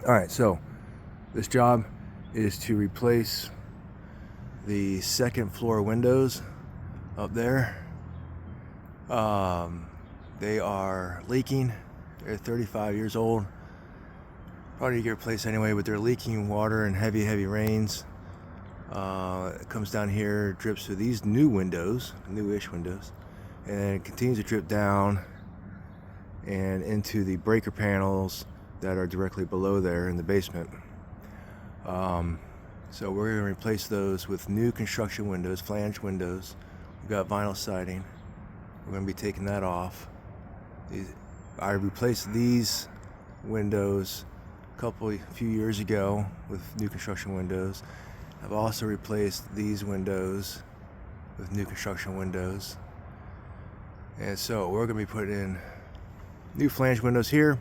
All right, so this job is to replace the second floor windows up there. They are leaking. They're 35 years old. Probably get replaced anyway, but they're leaking water and heavy rains. It comes down here, drips through these new windows, newish windows, and it continues to drip down and into the breaker panels that are directly below there in the basement. So we're going to replace those with new construction windows, flange windows. We've got vinyl siding. We're going to be taking that off. I replaced these windows a few years ago with new construction windows. I've also replaced these windows with new construction windows. And so we're going to be putting in new flange windows here.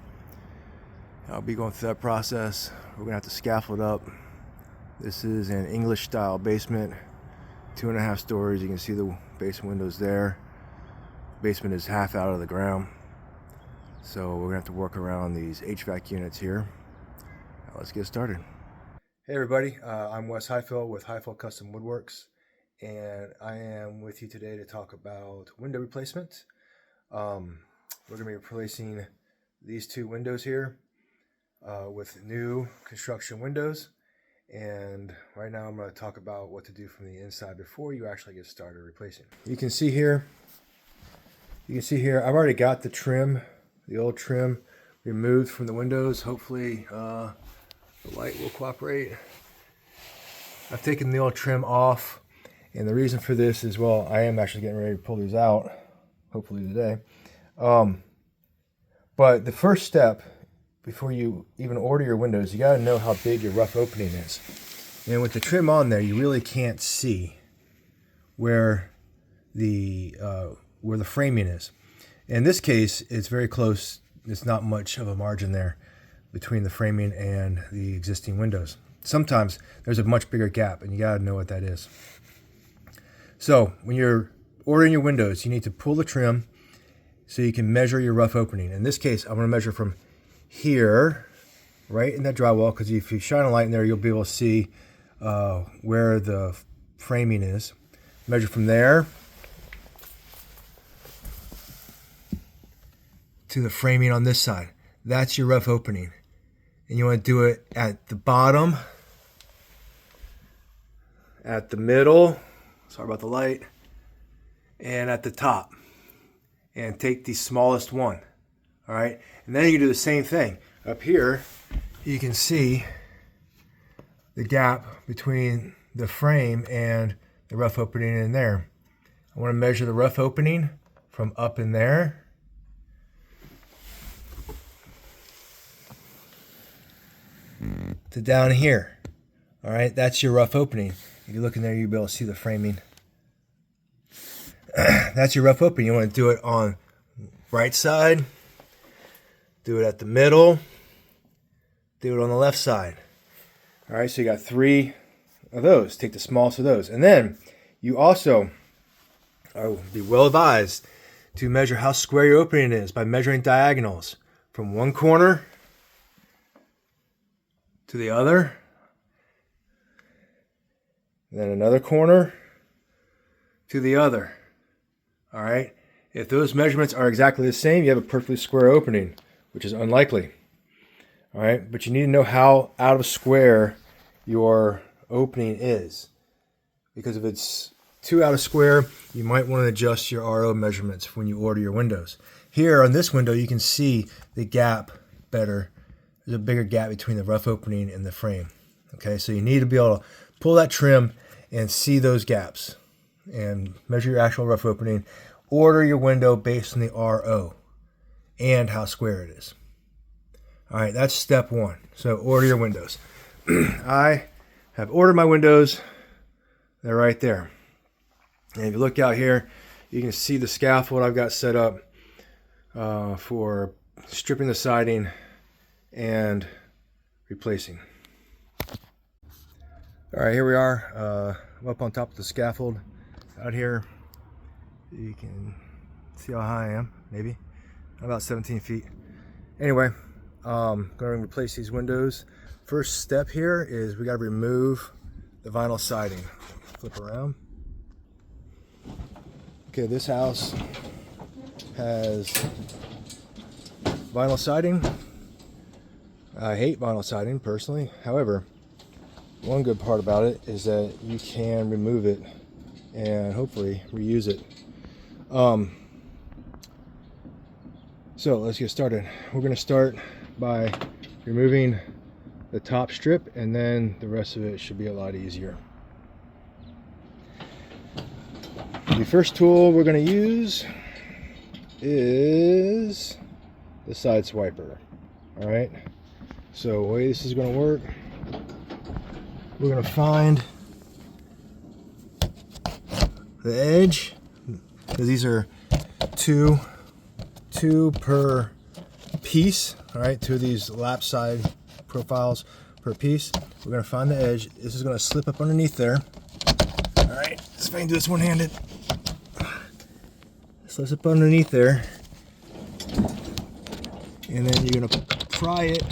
I'll be going through that process. We're going to have to scaffold up. This is an English style basement, 2.5 stories. You can see the basement windows there. Basement is half out of the ground. So we're going to have to work around these HVAC units here. Now let's get started. Hey everybody, I'm Wes Highfield with Highfield Custom Woodworks, and I am with you today to talk about window replacement. We're going to be replacing these two windows here with new construction windows, and right now I'm going to talk about what to do from the inside before you actually get started replacing. You can see here, I've already got the trim, the old trim removed from the windows. Hopefully the light will cooperate. I've taken the old trim off, and the reason for this is, well, I am actually getting ready to pull these out, hopefully today. But the first step, before you even order your windows, you got to know how big your rough opening is. And with the trim on there, you really can't see where the framing is. In this case, it's very close. It's not much of a margin there between the framing and the existing windows. Sometimes there's a much bigger gap, and you got to know what that is. So when you're ordering your windows, you need to pull the trim so you can measure your rough opening. In this case, I'm going to measure from here, right in that drywall, because if you shine a light in there, you'll be able to see where the framing is. Measure from there to the framing on this side. That's your rough opening. And you want to do it at the bottom, at the middle, sorry about the light, and at the top. And take the smallest one. All right, and then you can do the same thing. Up here, you can see the gap between the frame and the rough opening in there. I want to measure the rough opening from up in there to down here. All right, that's your rough opening. If you look in there, you'll be able to see the framing. That's your rough opening. You want to do it on right side. Do it at the middle. Do it on the left side. All right, so you got 3 of those. Take the smallest of those. And then you also will be well advised to measure how square your opening is by measuring diagonals from one corner to the other. And then another corner to the other. All right. If those measurements are exactly the same, you have a perfectly square opening, which is unlikely. All right, but you need to know how out of square your opening is, because if it's too out of square, you might want to adjust your RO measurements when you order your windows. Here on this window, you can see the gap better. There's a bigger gap between the rough opening and the frame. Okay, so you need to be able to pull that trim and see those gaps and measure your actual rough opening. Order your window based on the RO and how square it is. All right, that's step 1. So order your windows. I have ordered my windows. They're right there. And if you look out here, you can see the scaffold I've got set up for stripping the siding and replacing. All right, here we are. I'm up on top of the scaffold out here. You can see how high I am, maybe about 17 feet. Anyway, Going to replace these windows. First step here is we got to remove the vinyl siding. Flip around. Okay, this house has vinyl siding. I hate vinyl siding personally. However, one good part about it is that you can remove it and hopefully reuse it. So let's get started. We're going to start by removing the top strip, and then the rest of it should be a lot easier. The first tool we're going to use is the side swiper. All right, so the way this is going to work, we're going to find the edge, because these are two per piece. All right, two of these lap side profiles per piece. We're going to find the edge. This is going to slip up underneath there. All right, let's see if I can do this one-handed. Slips up underneath there, and then you're going to pry it.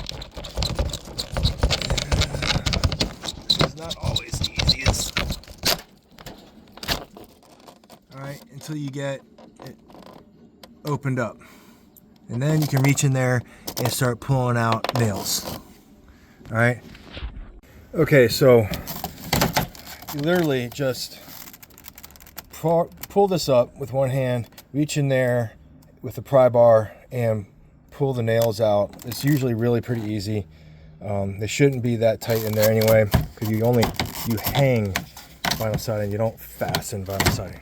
It's not always the easiest. All right, until you get it opened up, and then you can reach in there and start pulling out nails. All right. Okay, so you literally just pull this up with one hand, reach in there with the pry bar and pull the nails out. It's usually really pretty easy. They shouldn't be that tight in there anyway, because you hang vinyl siding, you don't fasten vinyl siding.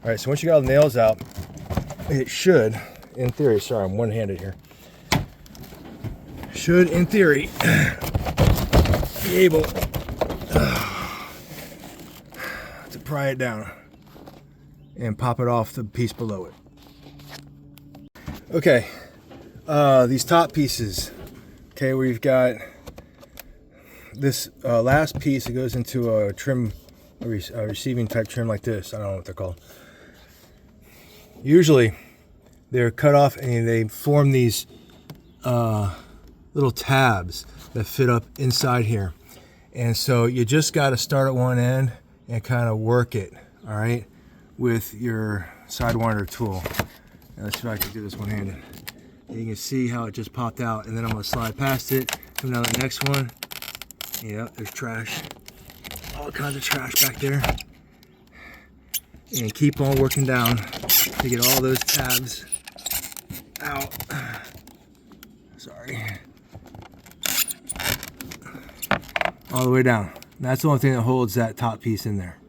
All right, so once you got all the nails out, it should, in theory, sorry, I'm one-handed here, should, in theory, be able to pry it down and pop it off the piece below it. Okay, these top pieces. Okay, we've got this last piece that goes into a trim, a receiving type trim like this. I don't know what they're called. Usually, they're cut off and they form these little tabs that fit up inside here. And so you just got to start at one end and kind of work it, all right, with your Sidewinder tool. Now let's see if I can do this one-handed. You can see how it just popped out, and then I'm going to slide past it, come down to the next one. Yeah, there's trash, all kinds of trash back there. And keep on working down to get all those tabs out. Sorry. All the way down. That's the only thing that holds that top piece in there.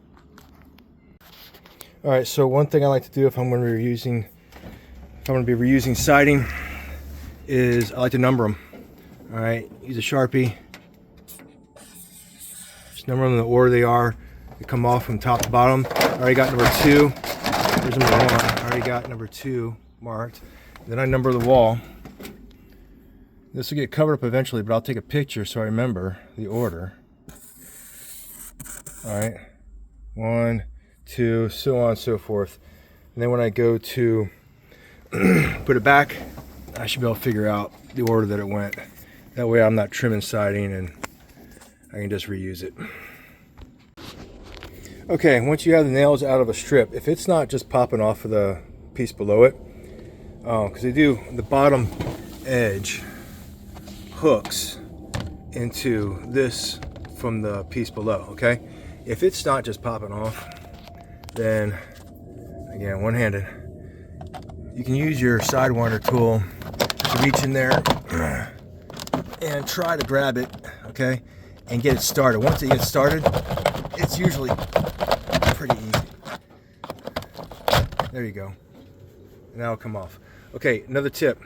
All right, so one thing I like to do if I'm going to be reusing siding is I like to number them. All right, use a Sharpie. Just number them in the order they are. They come off from top to bottom. I already got number 2. Here's number 1. I already got number 2 marked. Then I number the wall. This will get covered up eventually, but I'll take a picture so I remember the order. All right, 1, 2, so on and so forth. And then when I go to put it back, I should be able to figure out the order that it went. That way I'm not trimming siding and I can just reuse it. Okay, once you have the nails out of a strip, if it's not just popping off of the piece below it, because they do, the bottom edge hooks into this from the piece below, okay? If it's not just popping off, then, again, one-handed, you can use your Sidewinder tool to reach in there and try to grab it, okay, and get it started. Once it gets started, it's usually pretty easy. There you go. And that'll come off. Okay, another tip.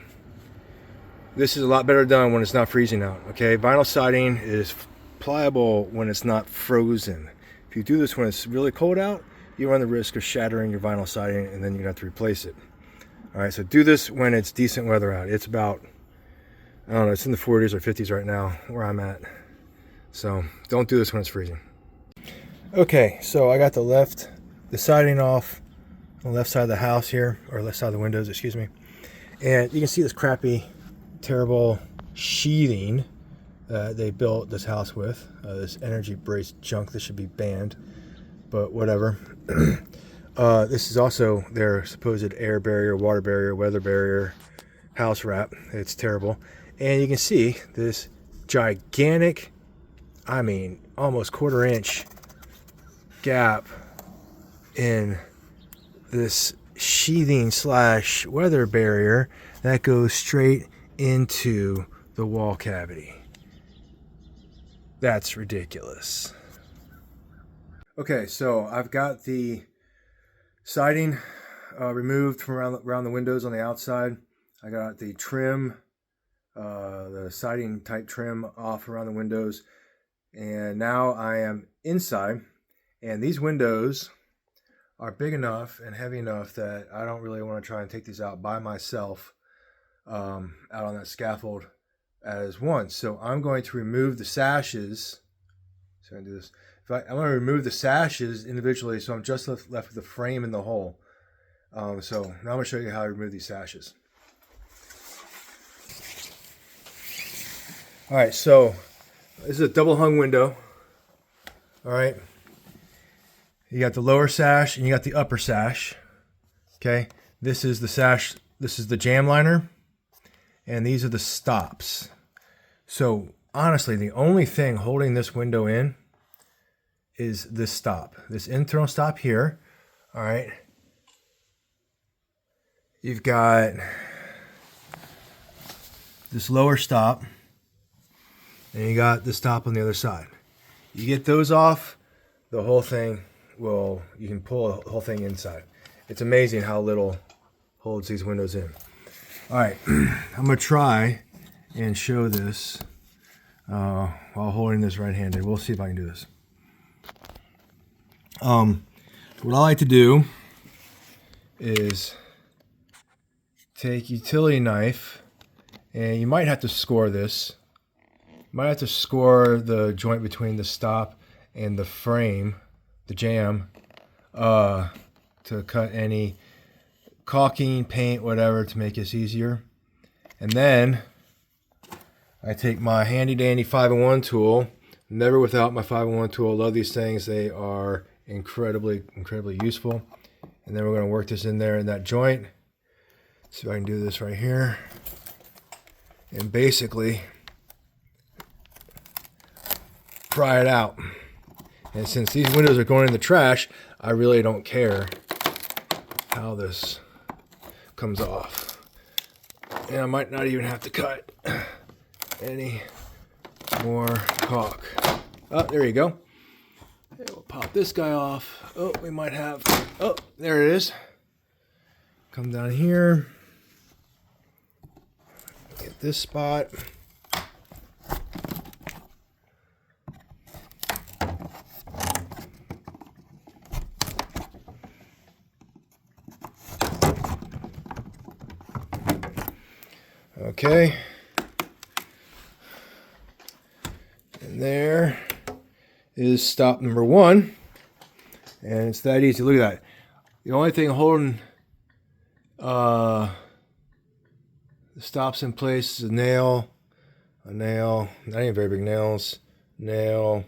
This is a lot better done when it's not freezing out, okay? Vinyl siding is pliable when it's not frozen. If you do this when it's really cold out, you run the risk of shattering your vinyl siding and then you're gonna have to replace it. All right, so do this when it's decent weather out. It's about, I don't know, it's in the 40s or 50s right now where I'm at. So don't do this when it's freezing. Okay, so I got the siding off on the left side of the house here, or left side of the windows, excuse me. And you can see this crappy, terrible sheathing that they built this house with. This energy brace junk that should be banned, but whatever. This is also their supposed air barrier, water barrier, weather barrier house wrap. It's terrible. And you can see this gigantic, I mean, almost 1/4 inch gap in this sheathing / weather barrier that goes straight into the wall cavity. That's ridiculous. Okay, so I've got the siding removed from around the windows on the outside. I got the trim, the siding type trim off around the windows. And now I am inside, and these windows are big enough and heavy enough that I don't really want to try and take these out by myself out on that scaffold as one. So I'm going to remove the sashes. So I'm going to do this. I'm going to remove the sashes individually, so I'm just left with the frame and the hole. So now I'm going to show you how I remove these sashes. All right, so this is a double hung window. All right. You got the lower sash and you got the upper sash. Okay. This is the sash. This is the jam liner. And these are the stops. So honestly, the only thing holding this window in is this stop. This internal stop here. All right. You've got this lower stop. And you got the stop on the other side. You get those off, the whole thing will, you can pull the whole thing inside. It's amazing how little holds these windows in. All right, I'm gonna try and show this while holding this right-handed. We'll see if I can do this. What I like to do is take a utility knife, and you might have to score this. Might have to score the joint between the stop and the frame, the jam, to cut any caulking, paint, whatever, to make this easier. And then I take my handy dandy 5-in-1 tool. Never without my 5-in-1 tool. Love these things. They are incredibly useful. And then we're going to work this in there in that joint. See if I can do this right here. And basically pry it out. And since these windows are going in the trash, I really don't care how this comes off. And I might not even have to cut any more caulk. Oh, there you go. And we'll pop this guy off. Oh, we might have, oh, there it is. Come down here. Get this spot. Okay, and there is stop number 1, and it's that easy. Look at that. The only thing holding the stops in place is a nail, not even very big nails, nail.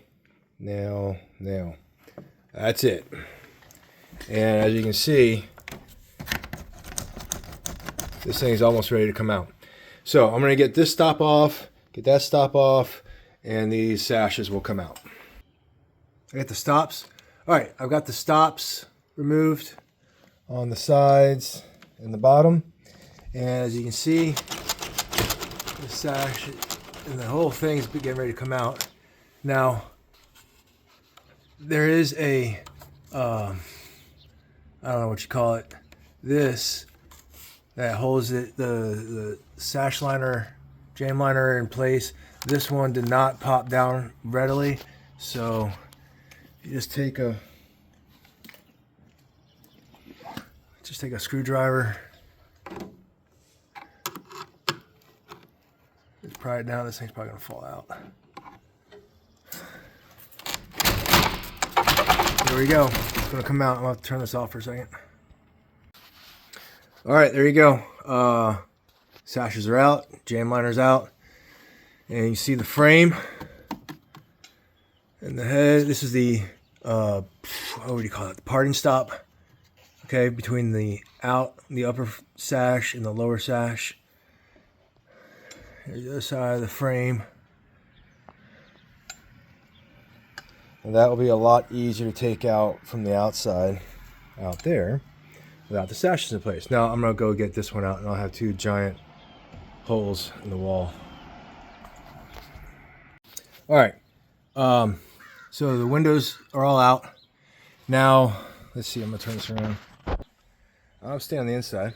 That's it. And as you can see, this thing is almost ready to come out. So I'm going to get this stop off, get that stop off, and these sashes will come out. I got the stops. All right, I've got the stops removed on the sides and the bottom. And as you can see, the sash and the whole thing is getting ready to come out. Now, there is a, I don't know what you call it, this that holds it, the sash liner, jam liner in place. This one did not pop down readily, so you just take a screwdriver, just pry it down. This thing's probably gonna fall out. There we go. It's gonna come out. I'm gonna have to turn this off for a second. All right, there you go. Sashes are out, jam liner's out. And you see the frame and the head. This is the what do you call it? The parting stop. Okay, between the upper sash and the lower sash. Here's the other side of the frame. And that will be a lot easier to take out from the outside, out there, without the sashes in place. Now I'm gonna go get this one out, and I'll have two giant holes in the wall. All right, so the windows are all out. Now, let's see, I'm gonna turn this around. I'll stay on the inside.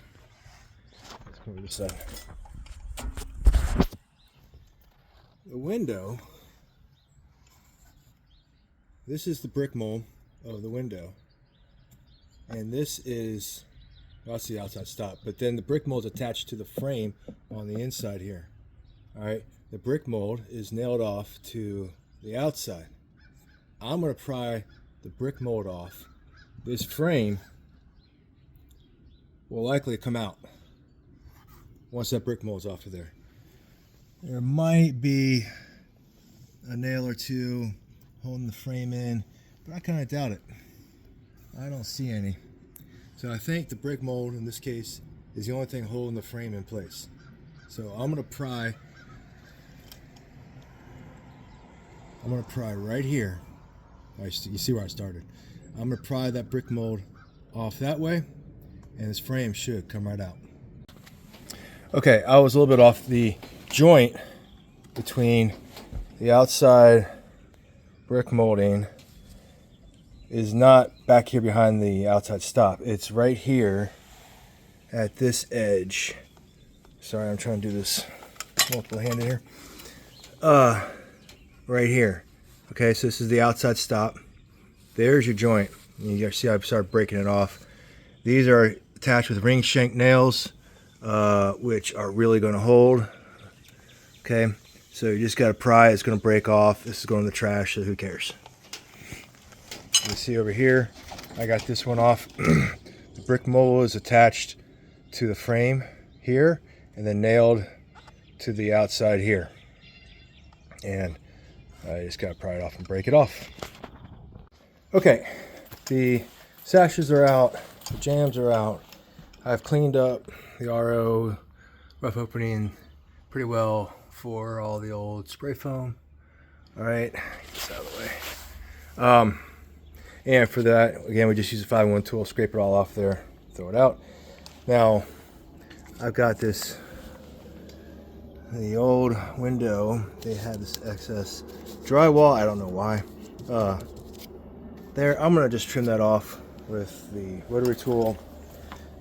Let's come over this side. The window, this is the brick mold of the window. And this is, that's the outside stop, but then the brick mold is attached to the frame on the inside here. All right, the brick mold is nailed off to the outside. I'm gonna pry the brick mold off. This frame will likely come out once that brick mold's off of there. There might be a nail or two holding the frame in, but I kind of doubt it. I don't see any. So I think the brick mold in this case is the only thing holding the frame in place. So I'm gonna pry right here. You see where I started. I'm gonna pry that brick mold off that way, and this frame should come right out. Okay, I was a little bit off. The joint between the outside brick molding is not back here behind the outside stop. It's right here at this edge. Sorry, I'm trying to do this multiple-handed here. Right here. Okay, so this is the outside stop. There's your joint. You see I started breaking it off. These are attached with ring shank nails, which are really going to hold. Okay, so you just got to pry. It's going to break off. This is going in the trash, so who cares? You see over here, I got this one off. The brick mold is attached to the frame here, and then nailed to the outside here. And I just got to pry it off and break it off. Okay, the sashes are out, the jams are out. I've cleaned up the RO rough opening pretty well for all the old spray foam. All right, get this out of the way. And for that, again, we just use a 5-in-1 tool, scrape it all off there, throw it out. Now, I've got this, the old window, they had this excess drywall, I don't know why. There, I'm gonna just trim that off with the rotary tool.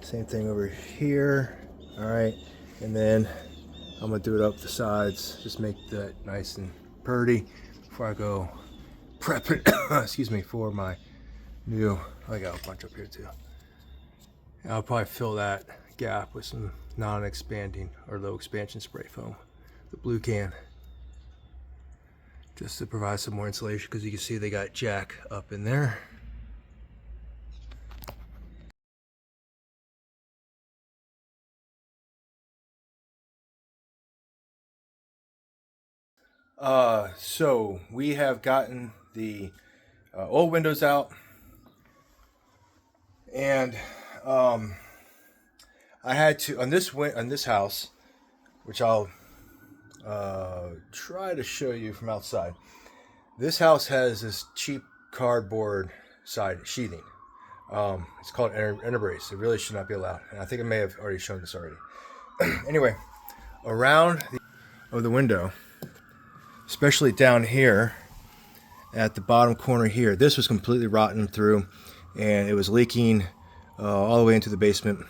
Same thing over here, all right. And then I'm gonna do it up the sides, just make that nice and purty before I go prep it, excuse me, for my new, I got a bunch up here too. And I'll probably fill that gap with some non-expanding or low expansion spray foam, the blue can, just to provide some more insulation, because you can see they got jack up in there. So we have gotten the old windows out, and I had to on this house, which I'll try to show you from outside. This house has this cheap cardboard side sheathing. It's called interbrace. It really should not be allowed, and I think I may have already shown this already. Anyway, around the window, especially down here at the bottom corner here, this was completely rotten through, and it was leaking all the way into the basement.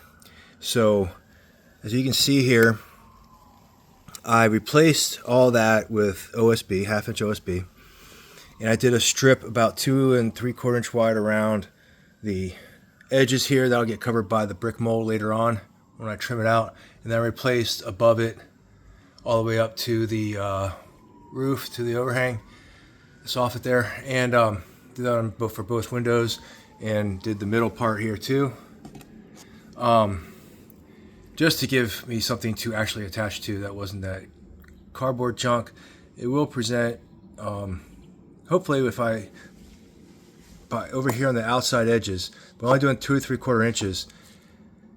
So as you can see here, I replaced all that with OSB, 1/2-inch OSB, and I did a strip about 2 3/4 inch wide around the edges here. That'll get covered by the brick mold later on when I trim it out. And then I replaced above it all the way up to the roof, to the overhang, the soffit there, and did that on for both windows, and did the middle part here too, just to give me something to actually attach to that wasn't that cardboard junk. it will present, hopefully if by over here on the outside edges, we're only doing 2 3/4 inches,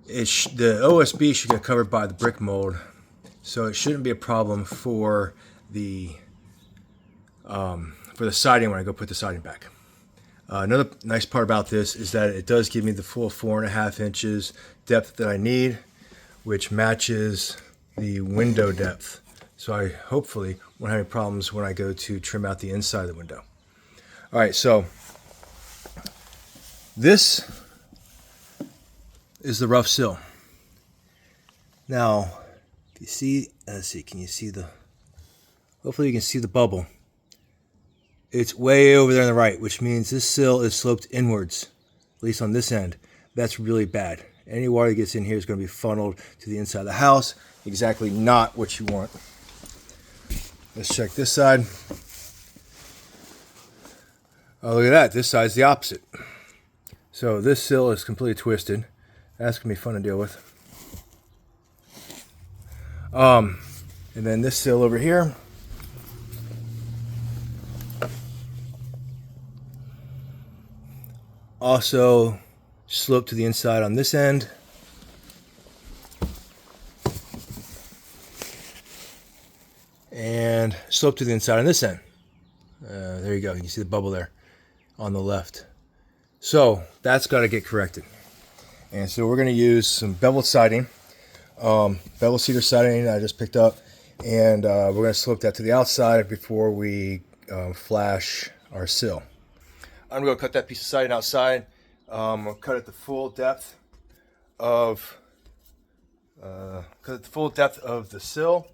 the OSB should get covered by the brick mold, so it shouldn't be a problem for the siding when I go put the siding back. Another nice part about this is that it does give me the full 4.5 inches depth that I need, which matches the window depth. So I hopefully won't have any problems when I go to trim out the inside of the window. All right, so this is the rough sill. Now, do you see, let's see, can you see hopefully you can see the bubble. It's way over there on the right, which means this sill is sloped inwards, at least on this end. That's really bad. Any water that gets in here is going to be funneled to the inside of the house. Exactly not what you want. Let's check this side. Oh, look at that. This side's the opposite. So this sill is completely twisted. That's going to be fun to deal with. And then this sill over here, also sloped to the inside on this end. And sloped to the inside on this end. There you go. You can see the bubble there on the left. So that's got to get corrected. And so we're going to use some beveled siding, bevel cedar siding I just picked up, and we're going to slope that to the outside before we flash our sill. I'm going to cut that piece of siding outside. I'll cut it the full depth of the sill,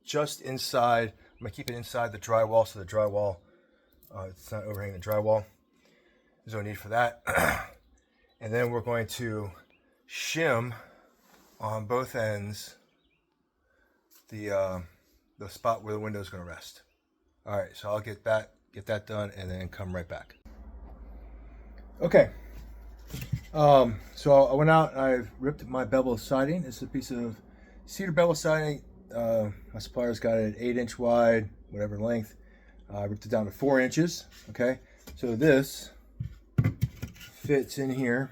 just inside. I'm going to keep it inside the drywall, so the drywall it's not overhanging the drywall. There's no need for that. And then we're going to shim on both ends the spot where the window is going to rest. All right, so I'll get that done and then come right back. Okay. So I went out and I ripped my bevel siding. It's a piece of cedar bevel siding. My supplier's got it 8-inch wide, whatever length. I ripped it down to 4 inches. Okay, so this fits in here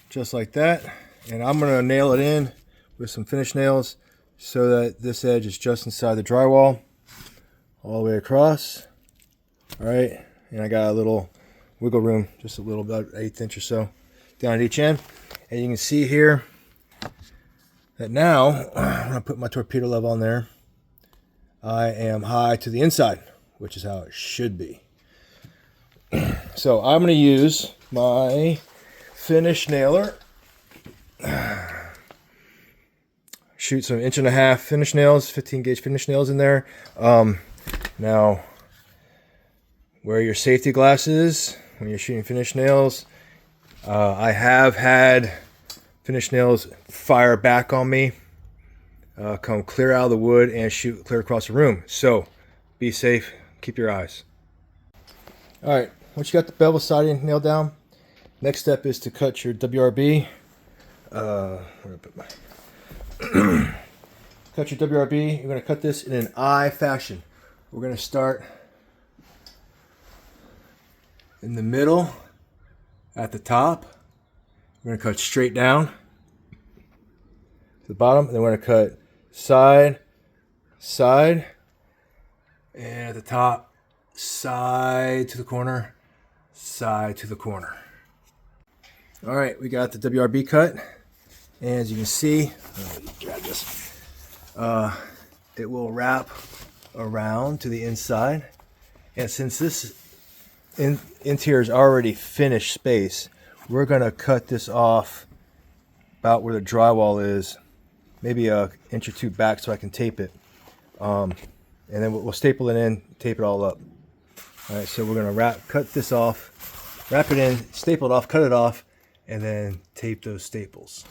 just like that, and I'm gonna nail it in with some finish nails so that this edge is just inside the drywall all the way across. All right, and I got a little wiggle room, just a little, about 1/8 inch or so down at each end. And you can see here that now I'm gonna put my torpedo level on there. I am high to the inside, which is how it should be. So I'm going to use my finish nailer. Shoot some 1.5-inch finish nails, 15 gauge finish nails in there. Now, wear your safety glasses when you're shooting finish nails. I have had finish nails fire back on me, come clear out of the wood and shoot clear across the room. So be safe, keep your eyes. All right, once you got the bevel siding nailed down, next step is to cut your WRB. Where did I put my cut your WRB. You're going to cut this in an I fashion. We're going to start in the middle at the top. We're going to cut straight down to the bottom, and then we're going to cut side, side, and at the top, side to the corner, side to the corner. All right, we got the WRB cut, and as you can see, let me grab this. It will wrap around to the inside, and since this interior is already finished space, we're going to cut this off about where the drywall is, maybe 1 inch or 2 back, so I can tape it. And then we'll staple it in, tape it all up. All right, so we're gonna cut this off, wrap it in, staple it off, cut it off, and then tape those staples.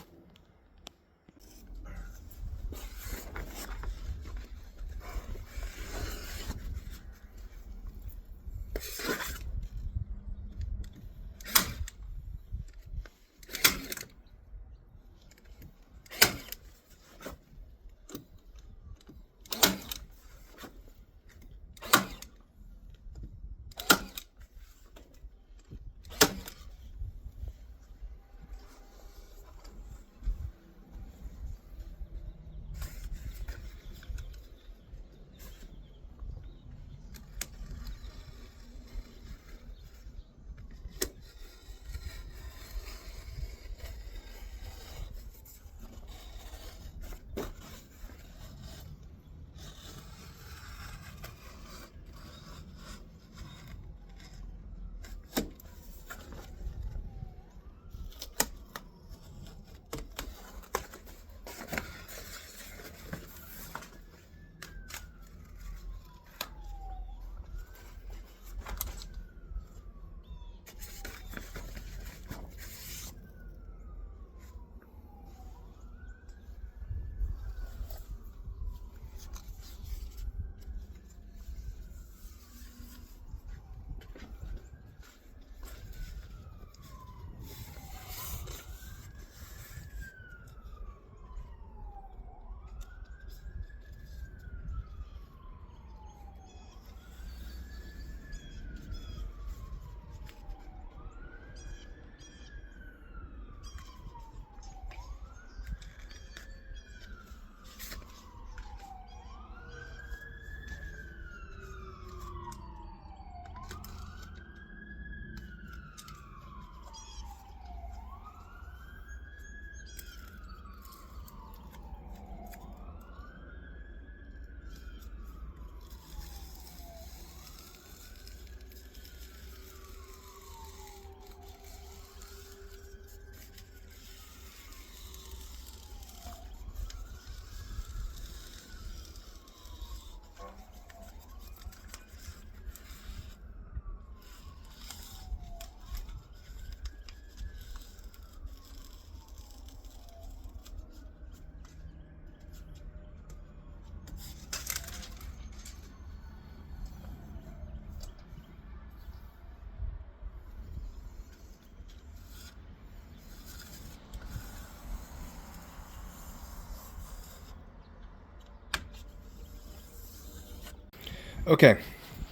Okay,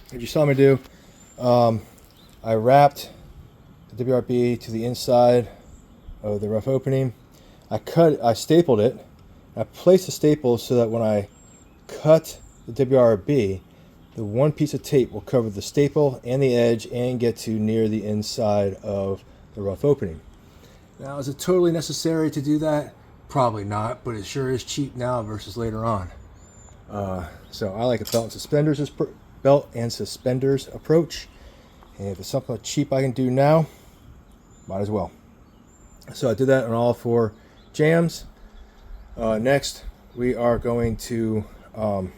what you saw me do, I wrapped the WRB to the inside of the rough opening. I stapled it. I placed the staple so that when I cut the WRB, the one piece of tape will cover the staple and the edge and get to near the inside of the rough opening. Now, is it totally necessary to do that? Probably not, but it sure is cheap now versus later on. So I like a belt and suspenders approach, and if it's something cheap I can do now, might as well. So I did that on all 4 jams. Next, we are going to I'm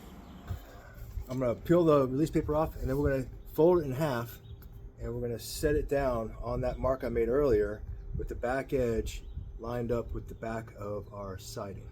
going to peel the release paper off, and then we're going to fold it in half, and we're going to set it down on that mark I made earlier with the back edge lined up with the back of our siding.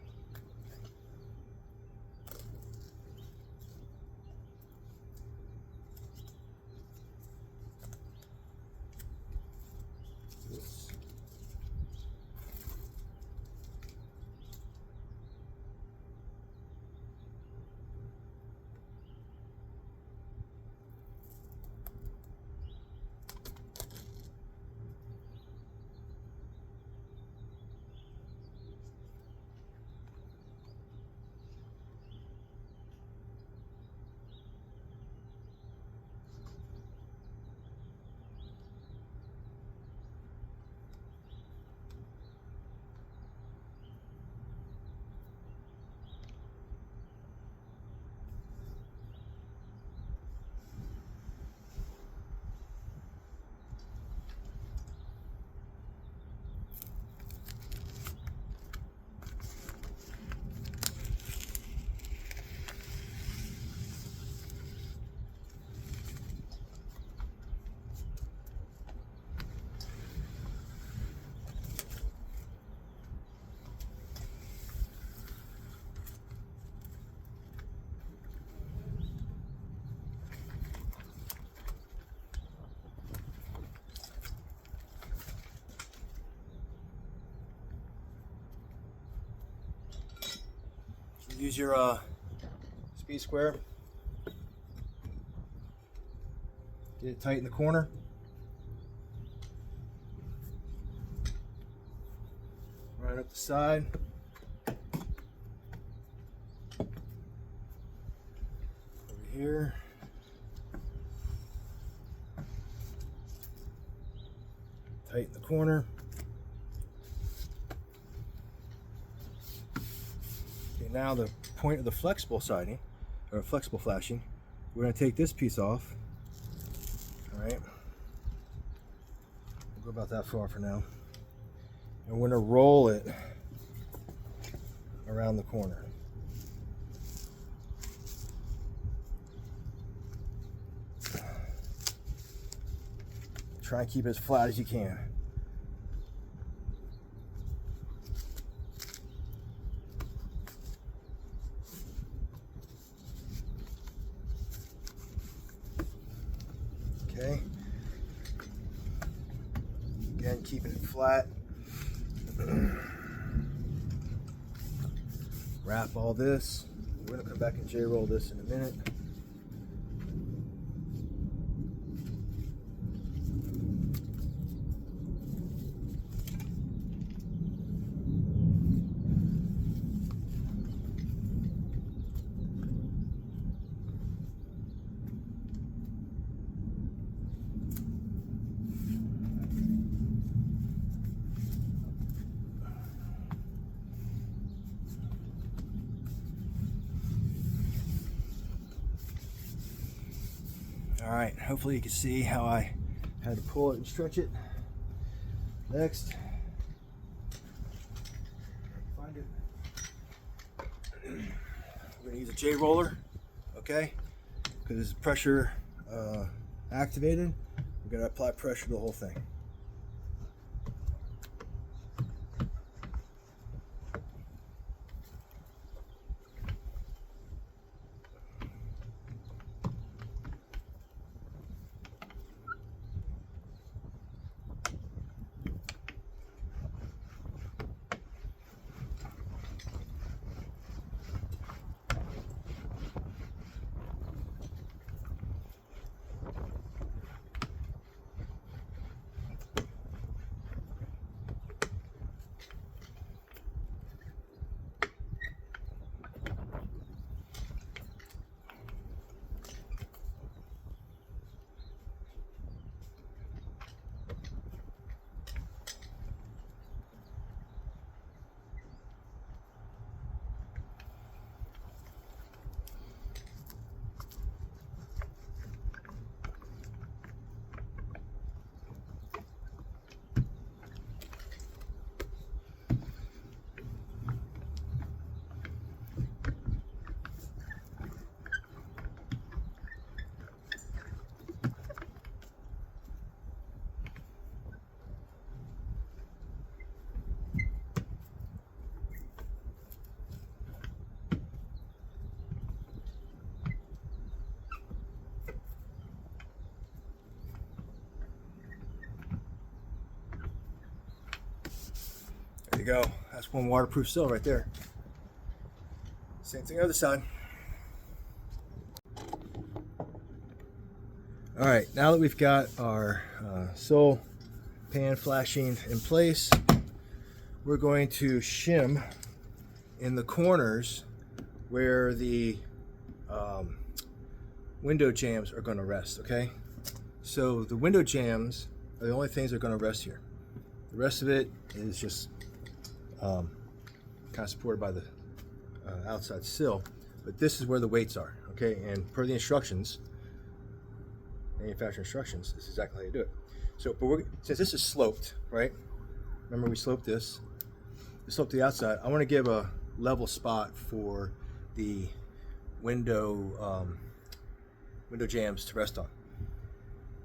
Use your speed square. Get it tight in the corner. Right up the side. Over here. Tighten the corner. Okay, now the point of the flexible siding, or flexible flashing, we're going to take this piece off. Alright. We'll go about that far for now. And we're going to roll it around the corner. Try and keep it as flat as you can. Okay. Again, keeping it flat. Wrap all this. We're going to come back and J-roll this in a minute. Alright, hopefully you can see how I had to pull it and stretch it. Next, find it. We're going to use a J-roller, okay? Because it's pressure activated. We're going to apply pressure to the whole thing. you go. That's one waterproof sill right there. Same thing other side. All right, now that we've got our sill pan flashing in place, we're going to shim in the corners where the window jambs are going to rest, okay? So the window jambs are the only things that are going to rest here. The rest of it is just kind of supported by the outside sill, but this is where the weights are, okay? And per the instructions, manufacturer instructions, this is exactly how you do it. So, but since this is sloped, right? Remember we sloped this. We sloped the outside. I want to give a level spot for the window jambs to rest on.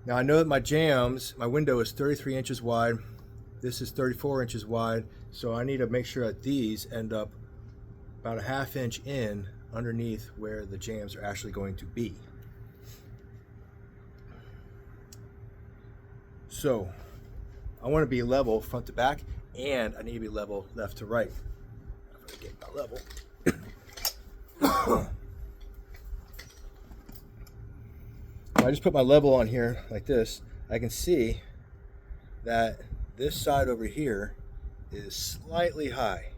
Now I know that my window is 33 inches wide. This is 34 inches wide, so I need to make sure that these end up about a ½ inch in underneath where the jambs are actually going to be. So I want to be level front to back, and I need to be level left to right. I'm going to get my level. If I just put my level on here like this, I can see that this side over here is slightly high.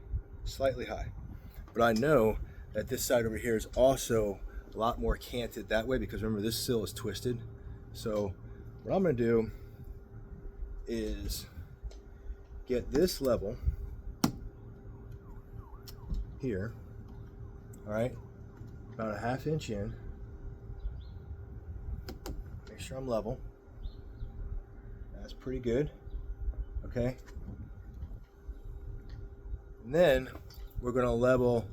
But I know that this side over here is also a lot more canted that way, because remember this sill is twisted. So what I'm going to do is get this level here, all right, about a ½ inch in. Make sure I'm level. That's pretty good, okay? And then we're going to level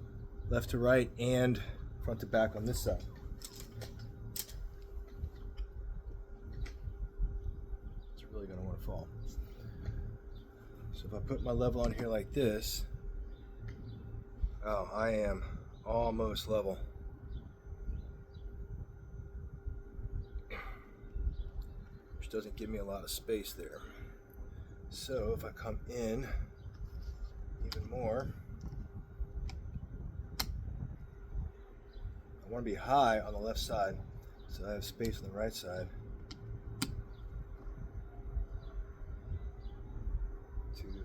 left to right and front to back on this side. Really going to want to fall. So if I put my level on here like this, oh, I am almost level. Which doesn't give me a lot of space there. So if I come in even more, I want to be high on the left side, so I have space on the right side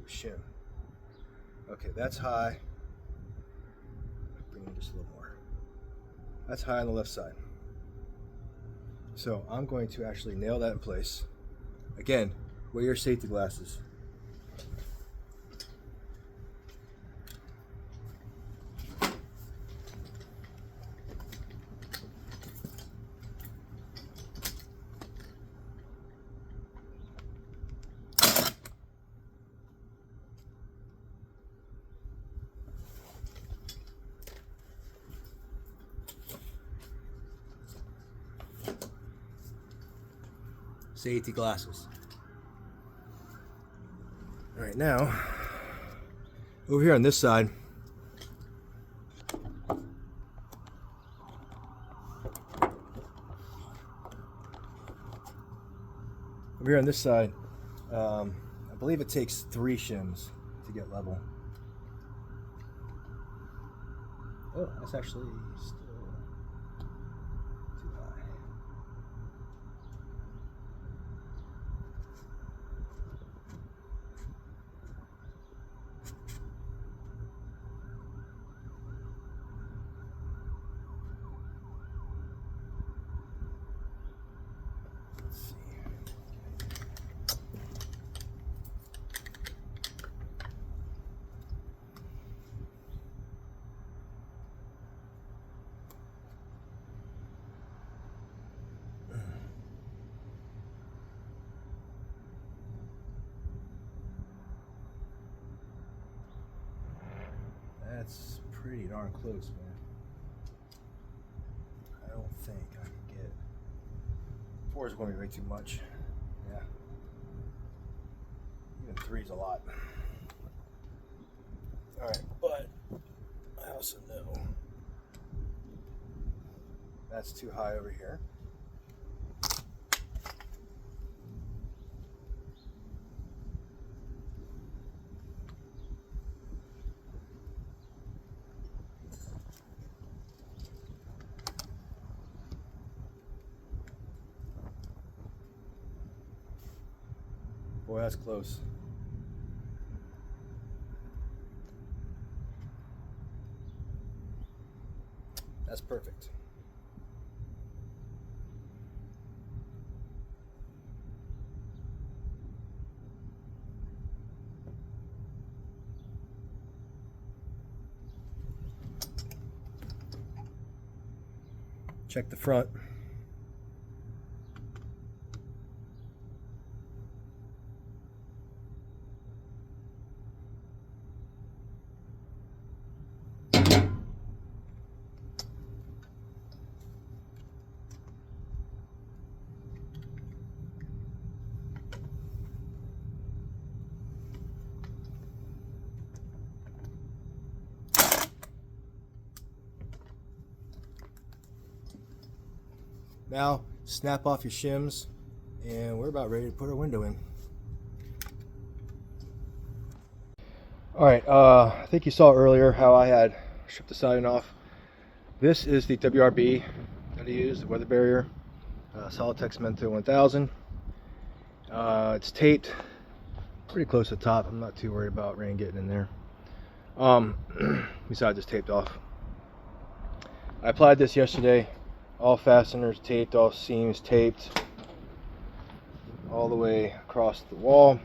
shim. Okay, that's high. Bring in just a little more. That's high on the left side. So I'm going to actually nail that in place. Again, wear your safety glasses. Safety glasses. All right, now over here on this side, I believe it takes 3 shims to get level. Oh, that's actually still too high. That's pretty darn close, man. I don't think I can get 4 is going to be way too much. Yeah. Even 3 is a lot. Alright, but I also know that's too high over here. Boy, that's close. That's perfect. Check the front. Now, snap off your shims, and we're about ready to put our window in. Alright, I think you saw earlier how I had stripped the siding off. This is the WRB that I use, the weather barrier, Solitex Mento 1000. It's taped pretty close to the top. I'm not too worried about rain getting in there. Besides, it's taped off. I applied this yesterday. All fasteners taped, all seams taped, all the way across the wall.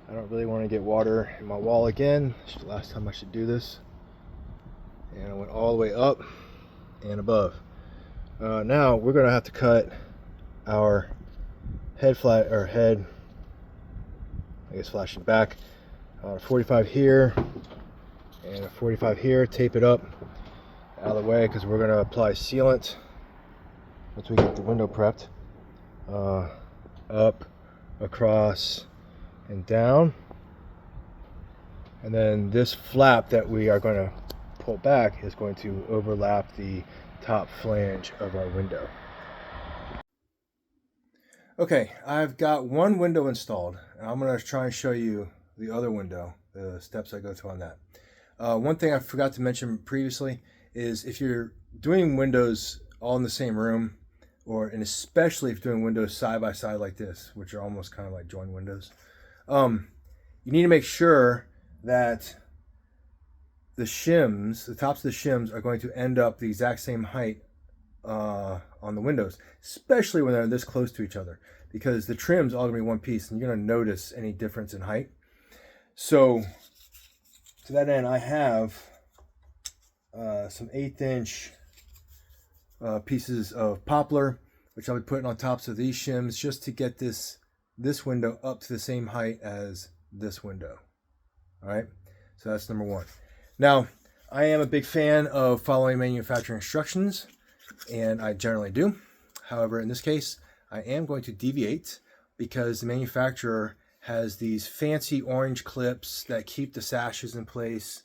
I don't really want to get water in my wall again. This is the last time I should do this. And I went all the way up and above. Now we're going to have to cut our head flat, or head, I guess flashing back, 45 here and a 45 here. Tape it up out of the way because we're going to apply sealant once we get the window prepped. Up, across, and down. And then this flap that we are going to pull back is going to overlap the top flange of our window. Okay, I've got one window installed, and I'm going to try and show you the other window, the steps I go through on that. One thing I forgot to mention previously is if you're doing windows all in the same room, and especially if you're doing windows side by side like this, which are almost kind of like joined windows, you need to make sure that the shims, the tops of the shims, are going to end up the exact same height on the windows, especially when they're this close to each other, because the trim's all gonna be one piece and you're gonna notice any difference in height. So to that end, I have some 1/8 inch pieces of poplar, which I'll be putting on tops of these shims just to get this window up to the same height as this window. All right, so that's number one. Now, I am a big fan of following manufacturer instructions, and I generally do. However, in this case, I am going to deviate because the manufacturer has these fancy orange clips that keep the sashes in place,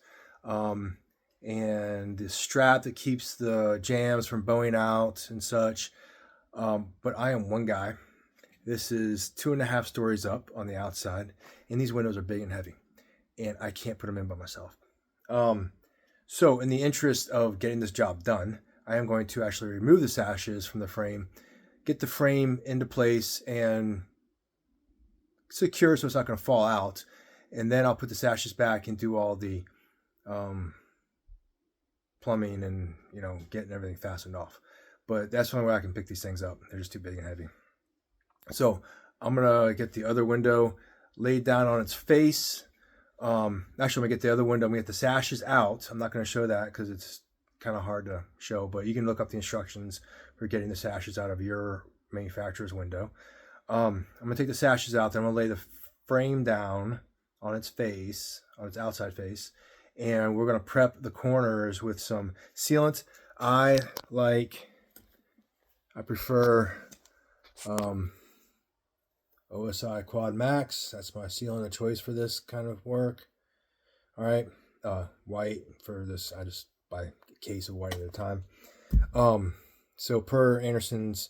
and the strap that keeps the jambs from bowing out and such. But I am one guy. This is 2.5 stories up on the outside, and these windows are big and heavy, and I can't put them in by myself. So in the interest of getting this job done, I am going to actually remove the sashes from the frame, get the frame into place and secure so it's not going to fall out, and then I'll put the sashes back and do all the plumbing and getting everything fastened off. But that's the only way I can pick these things up. They're just too big and heavy. So I'm gonna get the other window laid down on its face. Actually, I'm gonna get the other window. I'm gonna get the sashes out. I'm not gonna show that because it's kind of hard to show, but you can look up the instructions for getting the sashes out of your manufacturer's window. I'm gonna take the sashes out, then I'm gonna lay the frame down on its face, on its outside face, and we're gonna prep the corners with some sealant. I prefer OSI Quad Max. That's my sealant of choice for this kind of work. All right, white for this. I just buy a case of white at a time. So per Anderson's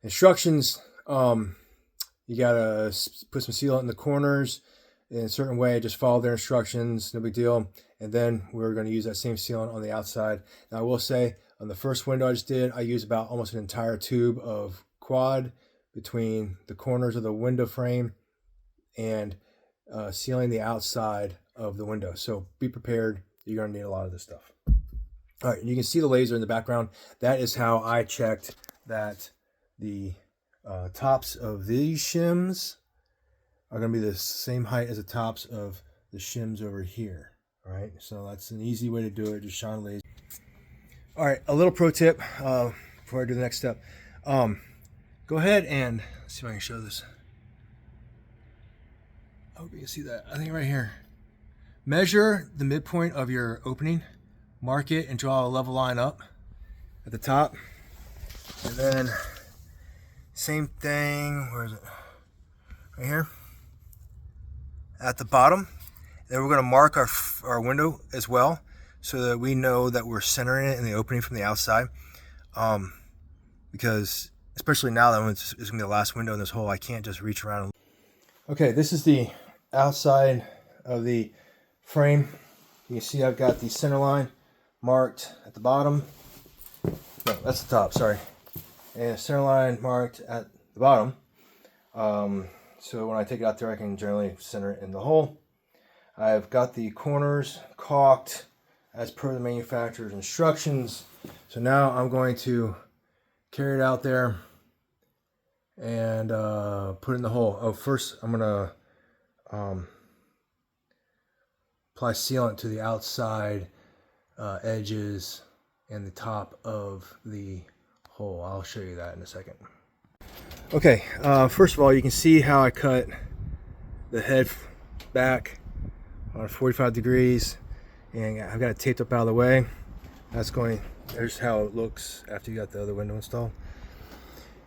instructions, you gotta put some sealant in the corners in a certain way. Just follow their instructions, no big deal. And then we're going to use that same sealant on the outside. Now I will say, on the first window I just did, I used about almost an entire tube of quad between the corners of the window frame and sealing the outside of the window. So be prepared. You're going to need a lot of this stuff. All right, you can see the laser in the background. That is how I checked that the tops of these shims are going to be the same height as the tops of the shims over here. All right, so that's an easy way to do it. Just shine a laser. All right, a little pro tip before I do the next step. Go ahead and let's see if I can show this. I hope you can see that. I think right here. Measure the midpoint of your opening, mark it, and draw a level line up at the top. And then same thing, where is it? Right here. At the bottom. Then we're going to mark our window as well, so that we know that we're centering it in the opening from the outside. Because especially now that it's going to be the last window in this hole, I can't just reach around. Okay, this is the outside of the frame. You can see I've got the center line marked at the bottom. No, that's the top, sorry. And center line marked at the bottom. So when I take it out there, I can generally center it in the hole. I've got the corners caulked as per the manufacturer's instructions. So now I'm going to carry it out there and put it in the hole. Oh, first I'm gonna apply sealant to the outside edges and the top of the hole. I'll show you that in a second. Okay, first of all, you can see how I cut the head back on 45 degrees, and I've got it taped up out of the way. There's how it looks after you got the other window installed.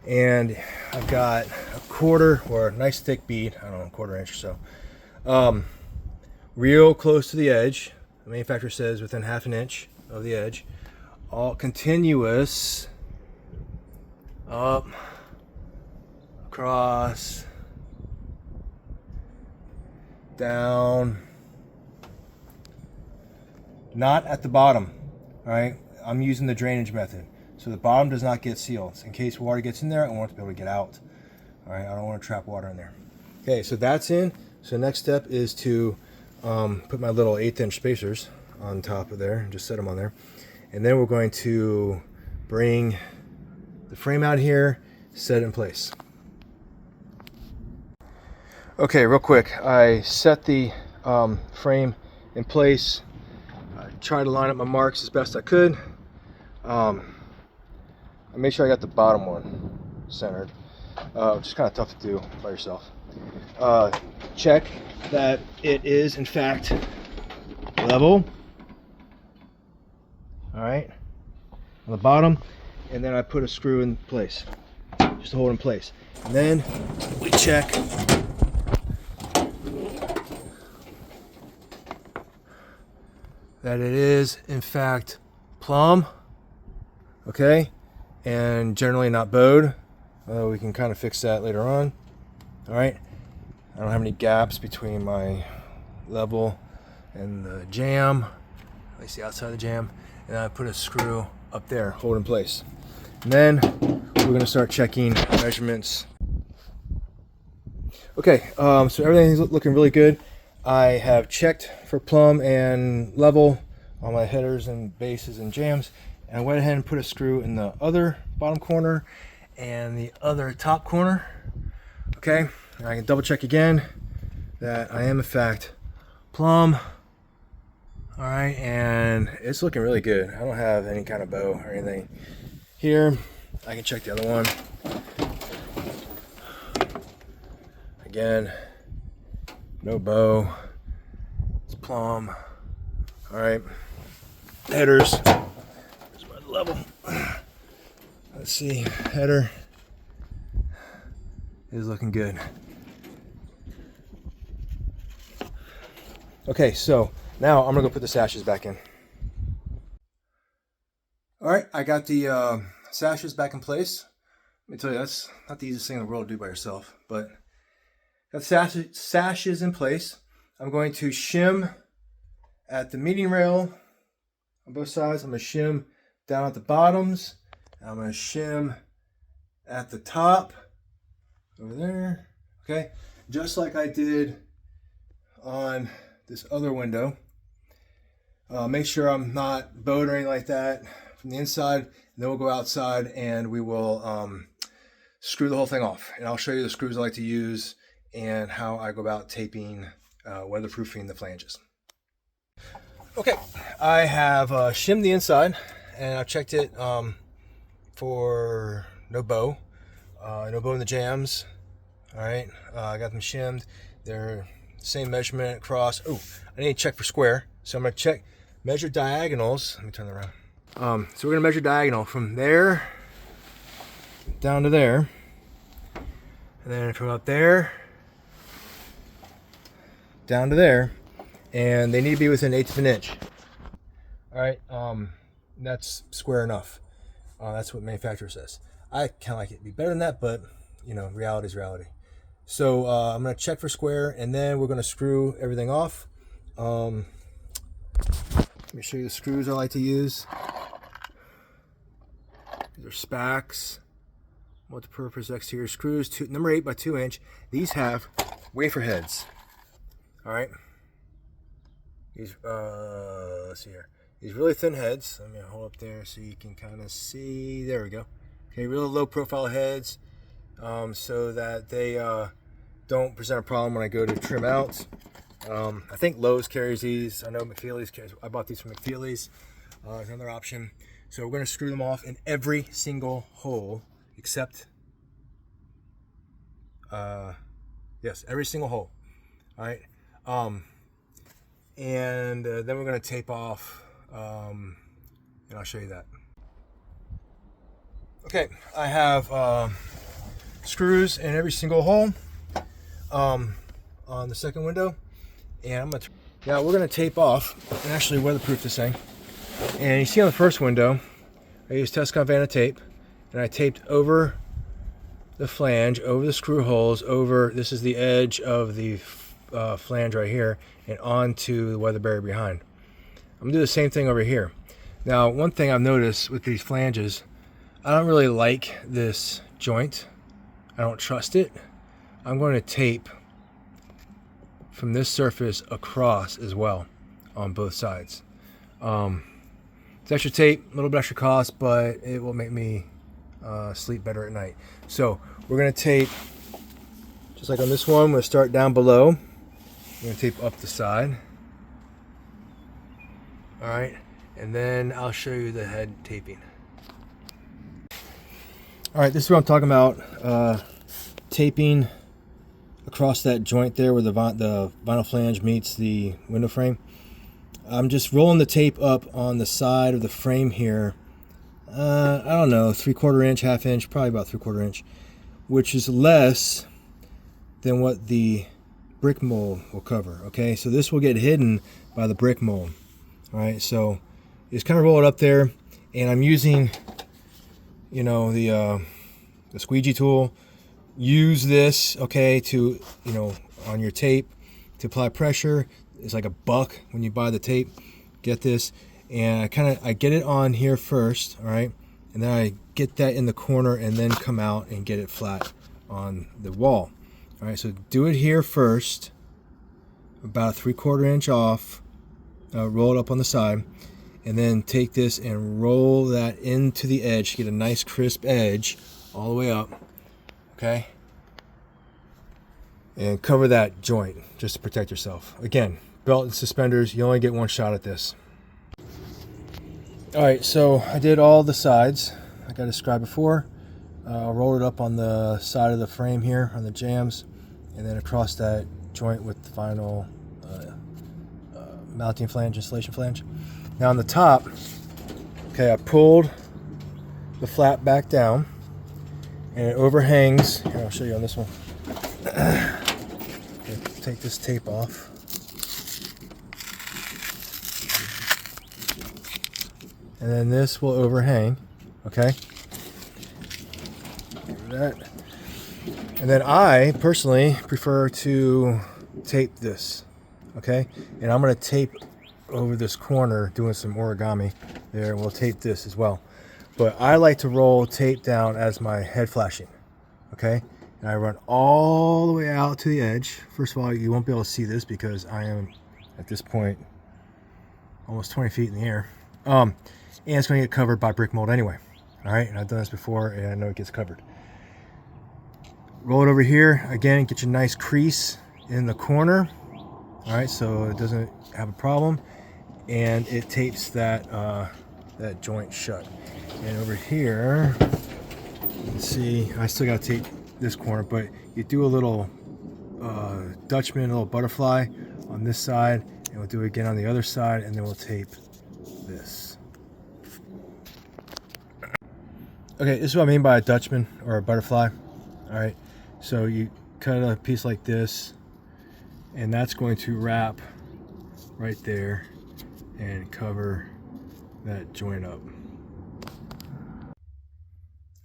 And I've got a quarter, or a nice thick bead, I don't know, a quarter inch or so, real close to the edge. The manufacturer says within half an inch of the edge, all continuous up, across, down, not at the bottom. All right, I'm using the drainage method, so the bottom does not get sealed. In case water gets in there, I want it to be able to get out. All right, I don't want to trap water in there. Okay, so that's in. So next step is to put my little 1/8 inch spacers on top of there and just set them on there. And then we're going to bring the frame out here, set it in place. Okay, real quick, I set the frame in place. I tried to line up my marks as best I could. I made sure I got the bottom one centered, which is kind of tough to do by yourself. Check that it is in fact level. All right, on the bottom, and then I put a screw in place just to hold it in place. And then we check that it is in fact plumb, okay, and generally not bowed. We can kind of fix that later on. All right, I don't have any gaps between my level and the jamb, at least the outside of the jamb, and I put a screw up there, hold in place. And then we're going to start checking measurements. Okay, so everything's looking really good. I have checked for plumb and level on my headers and bases and jams, and I went ahead and put a screw in the other bottom corner and the other top corner. Okay, and I can double check again that I am in fact plumb. All right, and it's looking really good. I don't have any kind of bow or anything here. I can check the other one. Again, no bow. It's plumb. All right, headers. Here's my level. Let's see, header is looking good. Okay, so now I'm gonna go put the sashes back in. All right, I got the sashes back in place. Let me tell you, that's not the easiest thing in the world to do by yourself, but got the sashes in place. I'm going to shim at the meeting rail on both sides. I'm gonna shim down at the bottoms. I'm gonna shim at the top over there. Okay, just like I did on this other window. Make sure I'm not bowed or anything like that from the inside. And then we'll go outside and we will screw the whole thing off. And I'll show you the screws I like to use and how I go about taping, weatherproofing the flanges. Okay, I have shimmed the inside and I've checked it for no bow in the jams. All right, I got them shimmed. They're the same measurement across. Oh, I need to check for square. So I'm gonna measure diagonals. Let me turn that around. So we're gonna measure diagonal from there down to there. And then from up there down to there. And they need to be within 1/8 of an inch. All right, that's square enough. That's what manufacturer says. I kind of like it to be better than that, but you know, reality is reality. So I'm gonna check for square, and then we're gonna screw everything off. Let me show you the screws I like to use. These are Spax multi-purpose exterior screws, number 8 by 2 inch. These have wafer heads. All right. These let's see here. These really thin heads. Let me hold up there so you can kind of see. There we go. Okay, really low profile heads, so that they don't present a problem when I go to trim out. I think Lowe's carries these. I know McFeely's carries. I bought these from McFeely's. There's another option. So we're going to screw them off in every single hole except, yes, every single hole. All right. And then we're going to tape off, and I'll show you that. Okay, I have screws in every single hole on the second window, and I'm gonna we're gonna tape off and actually weatherproof this thing. And you see on the first window, I used Tescon Vanna tape, and I taped over the flange, over the screw holes, over, this is the edge of the flange right here, and onto the weather barrier behind. I'm gonna do the same thing over here. Now, one thing I've noticed with these flanges, I don't really like this joint. I don't trust it. I'm going to tape from this surface across as well on both sides. It's extra tape, a little bit extra cost, but it will make me sleep better at night. So we're going to tape, just like on this one, we're going to start down below. We're going to tape up the side. All right, and then I'll show you the head taping. All right, this is what I'm talking about. Taping across that joint there where the vinyl flange meets the window frame. I'm just rolling the tape up on the side of the frame here. I don't know, 3/4 inch, 1/2 inch, probably about 3/4 inch, which is less than what the brick mold will cover. Okay, so this will get hidden by the brick mold. All right, so just kind of roll it up there, and I'm using, you know, the squeegee tool. Use this, okay, to, you know, on your tape to apply pressure. It's like a buck when you buy the tape. Get this, and I get it on here first, all right, and then I get that in the corner and then come out and get it flat on the wall. All right, so do it here first, about 3/4 inch off, roll it up on the side, and then take this and roll that into the edge, get a nice crisp edge all the way up, okay? And cover that joint just to protect yourself. Again, belt and suspenders, you only get one shot at this. All right, so I did all the sides like I described before. I'll roll it up on the side of the frame here on the jams, and then across that joint with the vinyl mounting flange, installation flange. Now on the top, okay, I pulled the flap back down, and it overhangs. Here, I'll show you on this one. Okay, take this tape off. And then this will overhang, okay? Do that. And then I personally prefer to tape this, okay? And I'm gonna tape over this corner, doing some origami there, and we'll tape this as well. But I like to roll tape down as my head flashing, okay? And And I run all the way out to the edge. First of all, you won't be able to see this because I am at this point almost 20 feet in the air. And it's going to get covered by brick mold anyway. All right, and I've done this before and I know it gets covered. Roll it over here again, get your nice crease in the corner. All right, so it doesn't have a problem, and it tapes that that joint shut. And over here, you can see I still got to tape this corner, but you do a little Dutchman, a little butterfly on this side, and we'll do it again on the other side, and then we'll tape this. Okay, this is what I mean by a Dutchman or a butterfly. All right, so you cut a piece like this, and that's going to wrap right there and cover that joint up.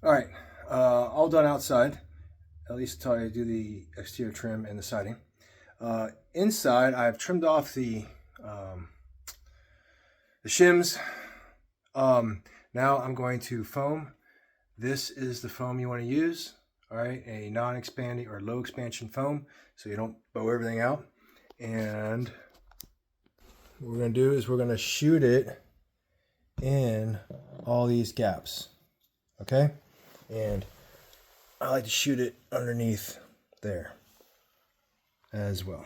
All right, all done outside, at least until I do the exterior trim and the siding. Inside, I've trimmed off the shims. Now I'm going to foam. This is the foam you want to use. All right, a non-expanding or low expansion foam, so you don't bow everything out. And what we're going to do is we're going to shoot it in all these gaps. Okay, and I like to shoot it underneath there as well.